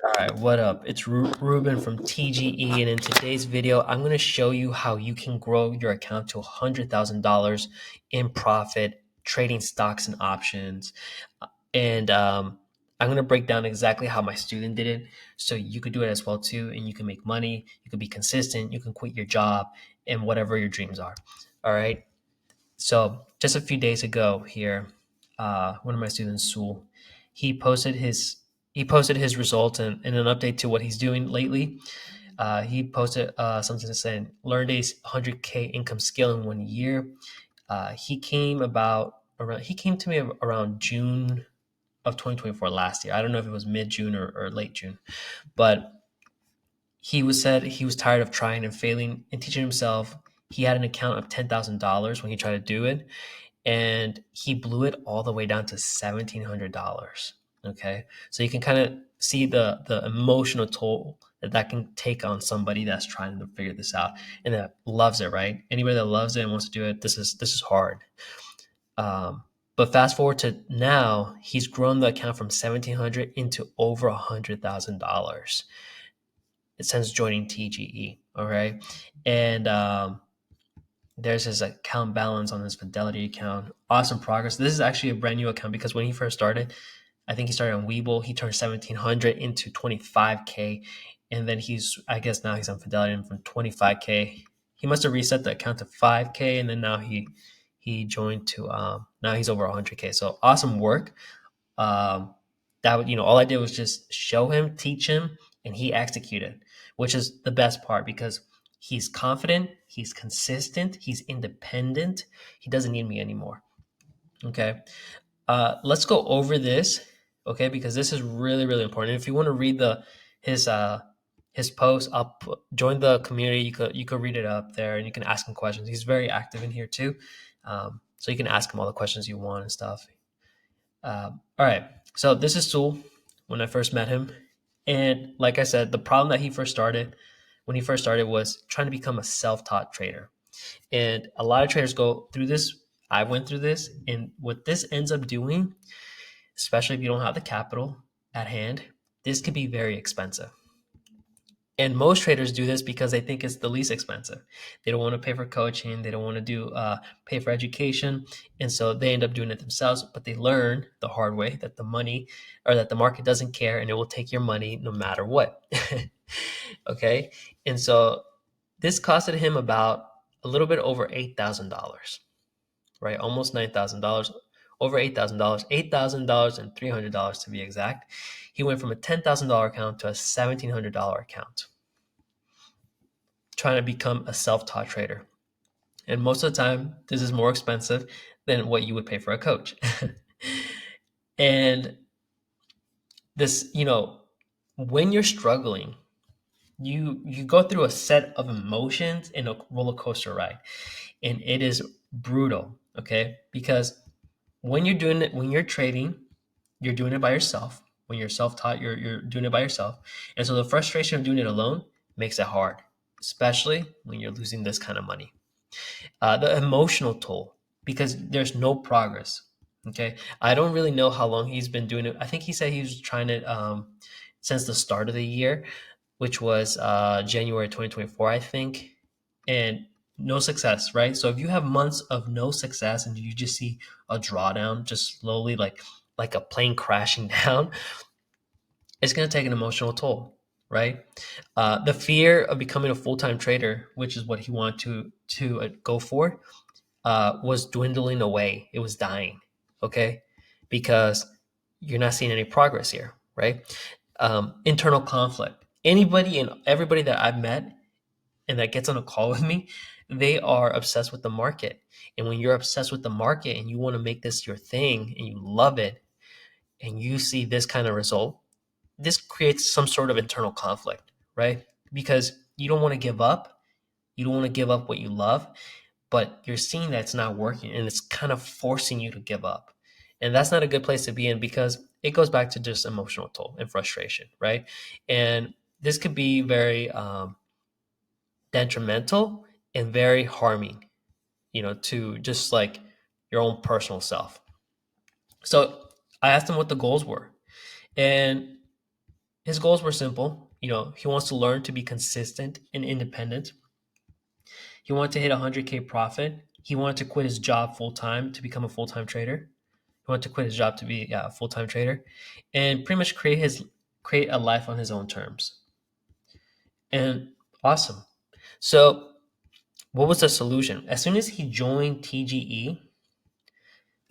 All right, what up? It's Ruben from TGE, and in today's video, I'm going to show you how you can grow your account to $100,000 in profit trading stocks and options. And I'm going to break down exactly how my student did it so you could do it as well too, and you can make money, you can be consistent, you can quit your job, and whatever your dreams are. All right. So just a few days ago here, one of my students, Sul, he posted his he posted his results and an update to what he's doing lately. He posted something saying learned a 100K income skill in 1 year. He came to me around June of 2024 last year. I don't know if it was mid June or late June, but said he was tired of trying and failing and teaching himself. He had an account of $10,000 when he tried to do it, and he blew it all the way down to $1,700. Okay, so you can kind of see the emotional toll that can take on somebody that's trying to figure this out and that loves it. Right? Anybody that loves it and wants to do it, this is hard. But fast forward to now, he's grown the account from 1,700 into over $100,000 since joining TGE. All right, and there's his account balance on his Fidelity account. Awesome progress. This is actually a brand new account because when he first started, I think he started on Webull. He turned 1,700 into 25K, and then I guess now he's on Fidelity, and from 25K, he must have reset the account to 5K, and then now he joined to now he's over 100K. So awesome work. Um, all I did was just show him, teach him, and he executed, which is the best part because he's confident, he's consistent, he's independent. He doesn't need me anymore. Okay. Let's go over this. Okay, because this is really, really important. If you want to read his his post, join the community. You could read it up there, and you can ask him questions. He's very active in here too, so you can ask him all the questions you want and stuff. All right. So this is Sul when I first met him. And like I said, the problem that when he first started, was trying to become a self taught trader. And a lot of traders go through this. I went through this. And what this ends up doing, especially if you don't have the capital at hand, this could be very expensive. And most traders do this because they think it's the least expensive. They don't want to pay for coaching. They don't want to pay for education, and so they end up doing it themselves. But they learn the hard way that the market doesn't care, and it will take your money no matter what. Okay, and so this costed him about a little bit over $8,000, right? Almost $9,000, over $8,000, $8,000 and $300 to be exact. He went from a $10,000 account to a $1,700 account, trying to become a self-taught trader. And most of the time, this is more expensive than what you would pay for a coach. And this, when you're struggling, you go through a set of emotions in a roller coaster ride, and it is brutal. Okay, because when you're doing it, when you're trading, you're doing it by yourself. When you're self-taught, you're doing it by yourself, and so the frustration of doing it alone makes it hard, especially when you're losing this kind of money. The emotional toll, because there's no progress. Okay, I don't really know how long he's been doing it. I think he said he was trying it since the start of the year, which was January 2024, I think, and no success, right? So if you have months of no success and you just see a drawdown just slowly, like a plane crashing down, it's going to take an emotional toll, right? The fear of becoming a full-time trader, which is what he wanted to go for, was dwindling away. It was dying, okay? Because you're not seeing any progress here, right? Internal conflict. Anybody and everybody that I've met and that gets on a call with me, they are obsessed with the market. And when you're obsessed with the market and you want to make this your thing and you love it and you see this kind of result, this creates some sort of internal conflict, right? Because you don't want to give up. You don't want to give up what you love, but you're seeing that it's not working and it's kind of forcing you to give up. And that's not a good place to be in because it goes back to just emotional toll and frustration, right? And this could be very detrimental and very harming, to just like your own personal self. So I asked him what the goals were. And His goals were simple. He wants to learn to be consistent and independent. He wanted to hit 100K profit. He wanted to quit his job full time to become a full time trader. He wanted to quit his job to be a full time trader, and pretty much create a life on his own terms. And awesome. So, what was the solution? As soon as he joined TGE,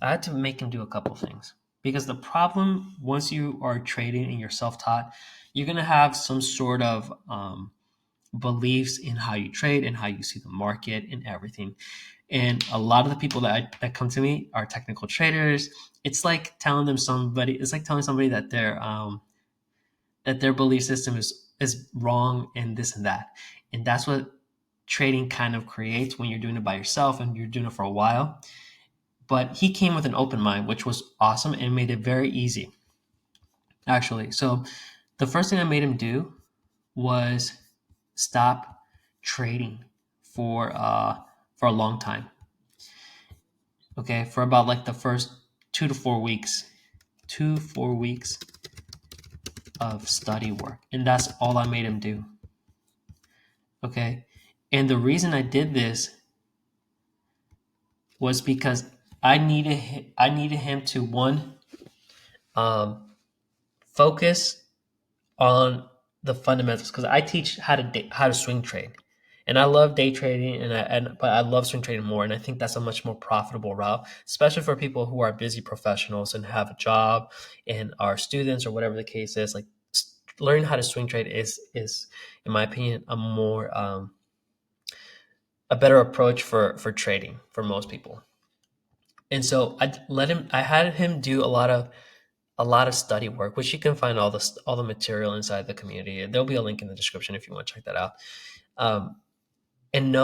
I had to make him do a couple things, because the problem, once you are trading and you're self taught, you're gonna have some sort of beliefs in how you trade and how you see the market and everything. And a lot of the people that come to me are technical traders. It's like telling somebody that their belief system is wrong and this and that. And that's what trading kind of creates when you're doing it by yourself and you're doing it for a while. But he came with an open mind, which was awesome and made it very easy, actually. So the first thing I made him do was stop trading for a long time. Okay, for about like the first 2 to 4 weeks, 2 4 weeks of study work, and that's all I made him do. Okay, and the reason I did this was because I needed him to, one, focus on the fundamentals, because I teach how to swing trade, and I love day trading, but I love swing trading more, and I think that's a much more profitable route, especially for people who are busy professionals and have a job and are students or whatever the case is. Like, learning how to swing trade is in my opinion a better approach for trading for most people. And so I had him do a lot of study work, which you can find all the material inside the community. There'll be a link in the description if you want to check that out. Um, and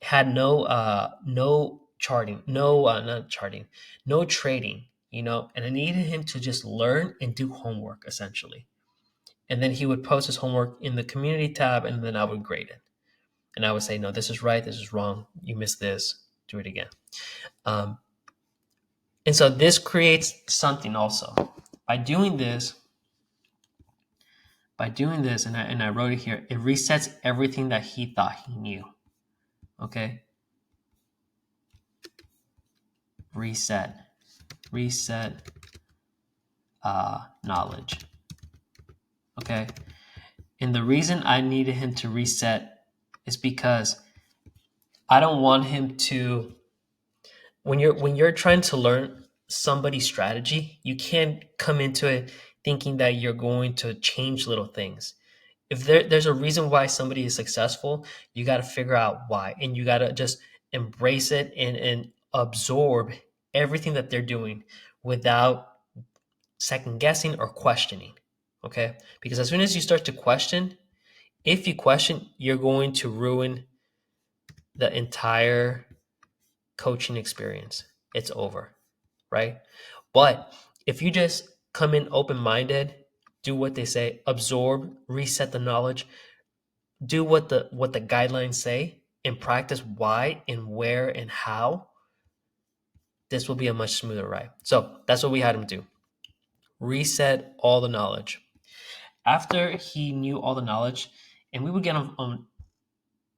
had no charting, no not charting, no trading. And I needed him to just learn and do homework, essentially. And then he would post his homework in the community tab, and then I would grade it. And I would say, no, this is right, this is wrong, you missed this, do it again. Um, and so this creates something also. By doing this, and I wrote it here, it resets everything that he thought he knew. Okay? Reset knowledge. Okay? And the reason I needed him to reset is because I don't want him to, when you're trying to learn somebody's strategy, you can't come into it thinking that you're going to change little things. If there's a reason why somebody is successful, you got to figure out why, and you got to just embrace it and absorb everything that they're doing without second guessing or questioning. Okay? Because as soon as you start to question, if you question, you're going to ruin the entire coaching experience. It's over, right? But if you just come in open-minded, do what they say, absorb, reset the knowledge, do what the guidelines say, and practice why and where and how, this will be a much smoother ride. So that's what we had him do. Reset all the knowledge. After he knew all the knowledge, and we would get on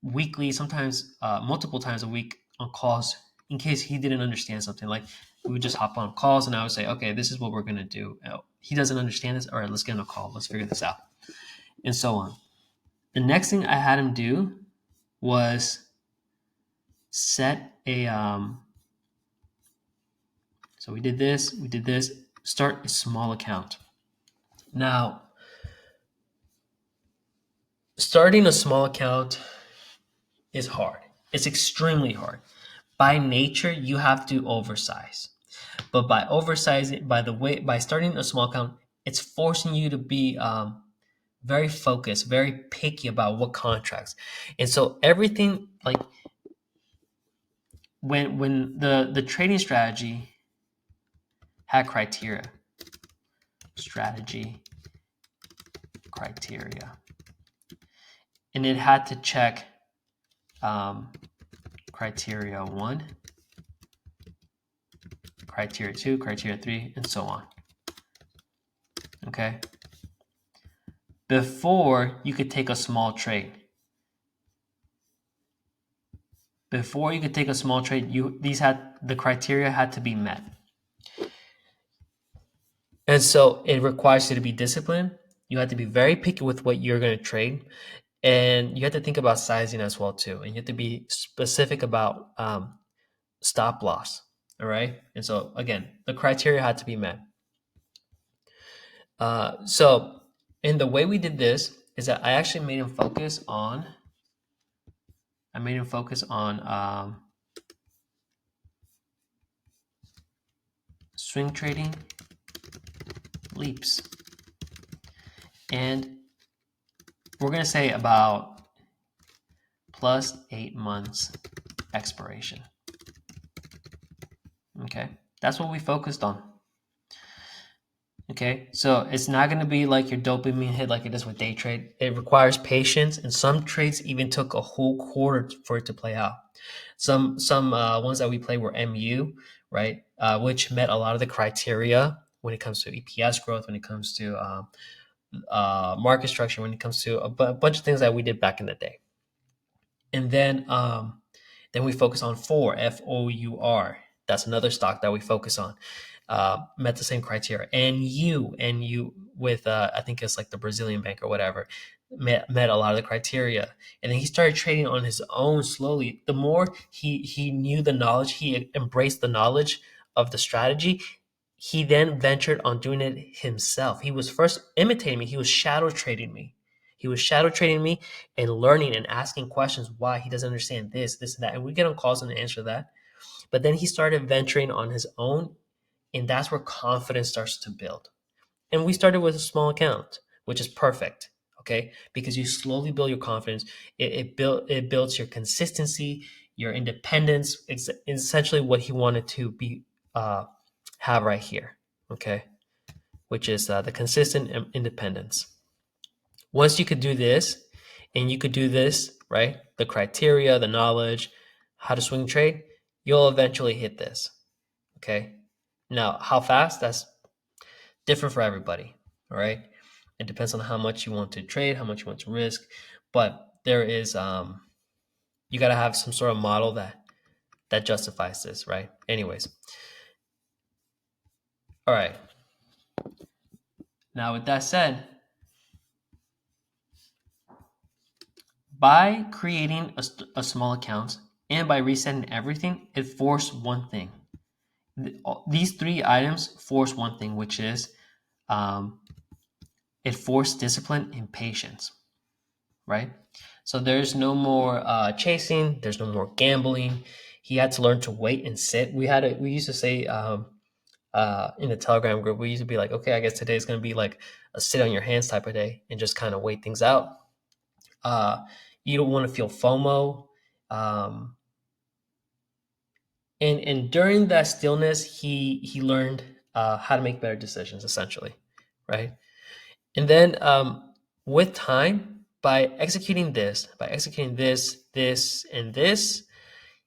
weekly, sometimes multiple times a week on calls in case he didn't understand something. Like, we would just hop on calls and I would say, okay, this is what we're going to do. He doesn't understand this. All right, let's get on a call. Let's figure this out. And so on. The next thing I had him do was set a, so we did this, start a small account. Now, starting a small account is hard. It's extremely hard. By nature, you have to oversize. But by starting a small account, it's forcing you to be very focused, very picky about what contracts. And so everything, like, when the trading strategy had criteria, and it had to check criteria 1, criteria 2, criteria 3, and so on. Okay. before you could take a small trade. Before you could take a small trade, the criteria had to be met. And so it requires you to be disciplined. You have to be very picky with what you're going to trade. And you have to think about sizing as well too. And you have to be specific about stop loss. All right. And so again, the criteria had to be met. So in the way we did this is that I actually made him focus on. Swing trading leaps, and we're going to say about plus 8 months expiration. Okay, that's what we focused on. Okay, so it's not going to be like your dopamine hit like it is with day trade. It requires patience, and some trades even took a whole quarter for it to play out. Some ones that we played were MU, right, which met a lot of the criteria when it comes to EPS growth, when it comes to market structure, when it comes to a bunch of things that we did back in the day. And then we focus on FOUR. That's another stock that we focus on. Met the same criteria. And you with I think it's like the Brazilian bank or whatever, met a lot of the criteria. And then he started trading on his own slowly. The more he knew the knowledge, he embraced the knowledge of the strategy. He then ventured on doing it himself. He was first imitating me. He was shadow trading me. He was shadow trading me and learning and asking questions why he doesn't understand this, and that. And we get on calls and answer that. But then he started venturing on his own, and that's where confidence starts to build. And we started with a small account, which is perfect, okay? Because you slowly build your confidence. It builds your consistency, your independence. It's essentially what he wanted to be have right here, okay? Which is the consistent independence. Once you could do this, and you could do this, right? The criteria, the knowledge, how to swing trade, you'll eventually hit this. Okay. Now, how fast? That's different for everybody. All right. It depends on how much you want to trade, how much you want to risk. But there is you gotta have some sort of model that justifies this, right? Anyways. All right. Now with that said, by creating a small account and by resetting everything, it forced one thing. These three items force one thing, which is it forced discipline and patience, right? So there's no more chasing. There's no more gambling. He had to learn to wait and sit. We used to say in the Telegram group, we used to be like, okay, I guess today is going to be like a sit on your hands type of day and just kind of wait things out. You don't want to feel FOMO. And during that stillness, he learned how to make better decisions, essentially, right? And then with time, by executing this, and this,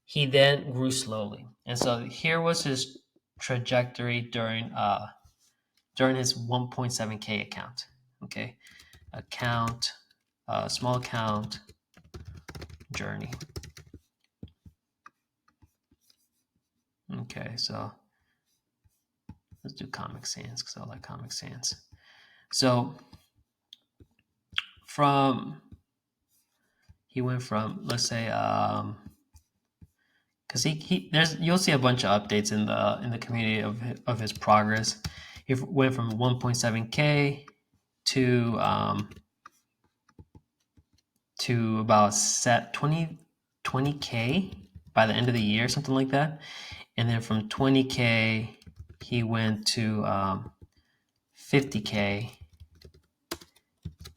he then grew slowly. And so here was his trajectory during his 1.7K account. Okay, small account journey. Okay, so let's do Comic Sans because I like Comic Sans. So he went from, let's say, because you'll see a bunch of updates in the community of his progress. He went from 1.7K to about 20K by the end of the year, something like that. And then from 20K, he went to 50K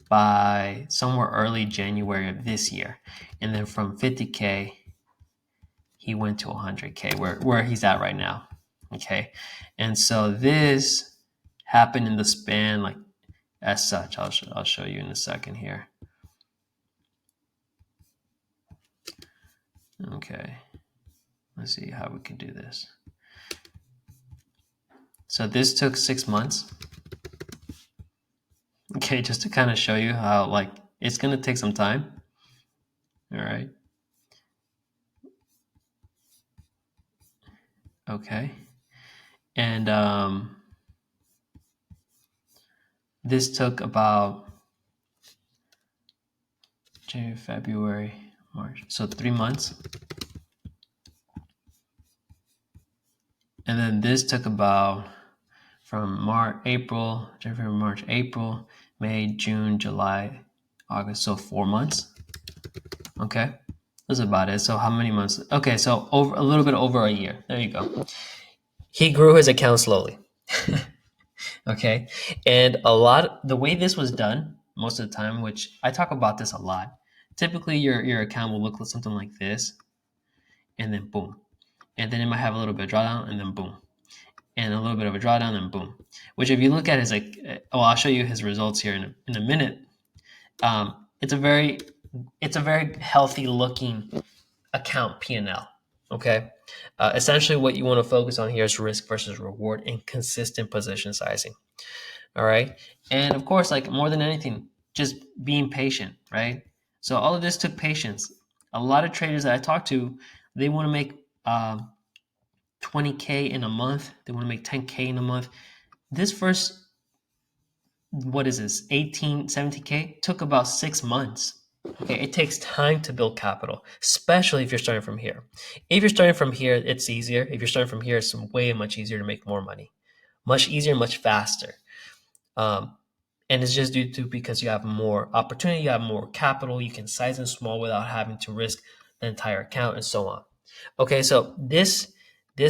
by somewhere early January of this year. And then from 50K, he went to 100K, where he's at right now. Okay. And so this happened in the span, like as such. I'll show you in a second here. Okay. Let's see how we can do this. So this took 6 months. Okay, just to kind of show you how like it's gonna take some time. All right. Okay. And this took about January, February, March. So 3 months. And then this took about from March, April, January, March, April, May, June, July, August. So 4 months. Okay. That's about it. So how many months? Okay, so over a little bit over a year. There you go. He grew his account slowly. Okay. And the way this was done most of the time, which I talk about this a lot, typically your account will look like something like this, and then boom. And then it might have a little bit of drawdown, and then boom. And a little bit of a drawdown, and boom. Which if you look at his I'll show you his results here in a minute. It's a very healthy looking account P&L. Okay. Essentially, what you want to focus on here is risk versus reward and consistent position sizing. All right. And of course, like more than anything, just being patient, right? So all of this took patience. A lot of traders that I talk to, they want to make 20K in a month. They want to make 10K in a month. This first, what is this, 18, 17K took about 6 months. Okay, it takes time to build capital, especially if you're starting from here. If you're starting from here, it's easier. If you're starting from here, it's way much easier to make more money. Much easier, much faster. And it's just due to because you have more opportunity, you have more capital, you can size in small without having to risk the entire account and so on. Okay, so this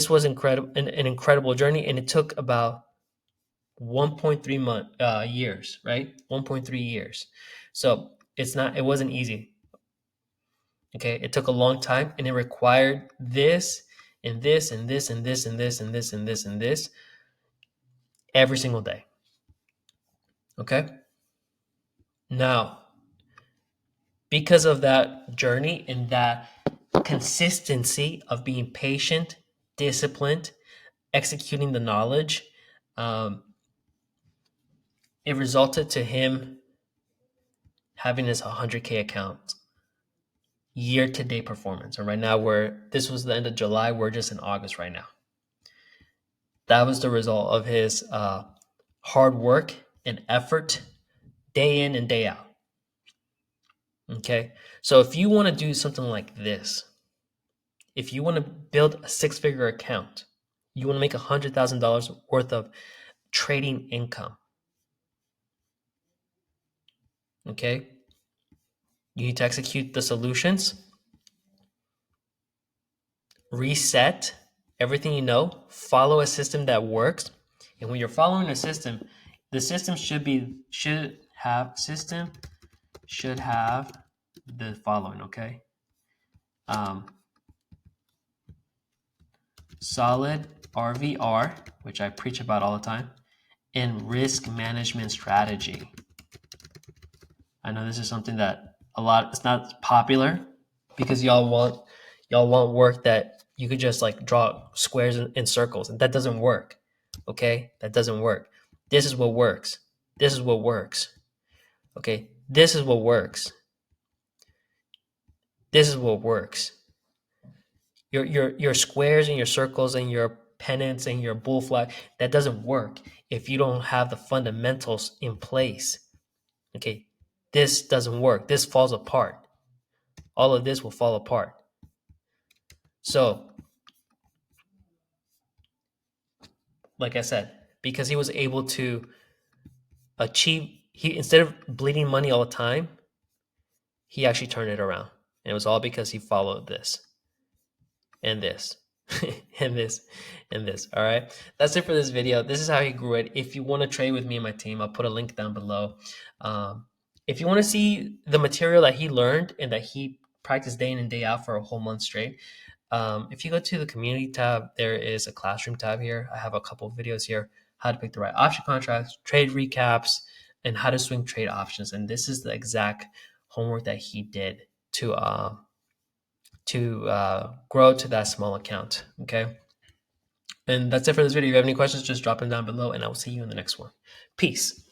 was incredible, an incredible journey, and it took about 1.3 years, right? 1.3 years. So it wasn't easy. Okay, it took a long time, and it required this and this and this and this and this and this and this and this every single day. Okay. Now, because of that journey and that consistency of being patient, disciplined, executing the knowledge, it resulted to him having his 100K account year-to-date performance. And right now, this was the end of July. We're just in August right now. That was the result of his hard work and effort, day in and day out. Okay, so if you want to do something like this, if you want to build a 6-figure account, you want to make $100,000 worth of trading income. Okay, you need to execute the solutions, reset everything you know, follow a system that works. And when you're following a system, the system should have the following. Okay, solid RVR, which I preach about all the time, and risk management strategy. I know this is something that it's not popular because y'all want work that you could just like draw squares and circles, and that doesn't work. Okay, that doesn't work. This is what works. This is what works. Okay, this is what works. This is what works. Your squares and your circles and your pennants and your bull flag, that doesn't work if you don't have the fundamentals in place. Okay, this doesn't work. This falls apart. All of this will fall apart. So, like I said, because he was able to instead of bleeding money all the time, he actually turned it around. And it was all because he followed this and this and this and this. All right. That's it for this video. This is how he grew it. If you want to trade with me and my team, I'll put a link down below. If you want to see the material that he learned and that he practiced day in and day out for a whole month straight, if you go to the community tab, there is a classroom tab here. I have a couple of videos here, how to pick the right option contracts, trade recaps, and how to swing trade options. And this is the exact homework that he did to grow to that small account. Okay. And that's it for this video. If you have any questions, just drop them down below, and I will see you in the next one. Peace.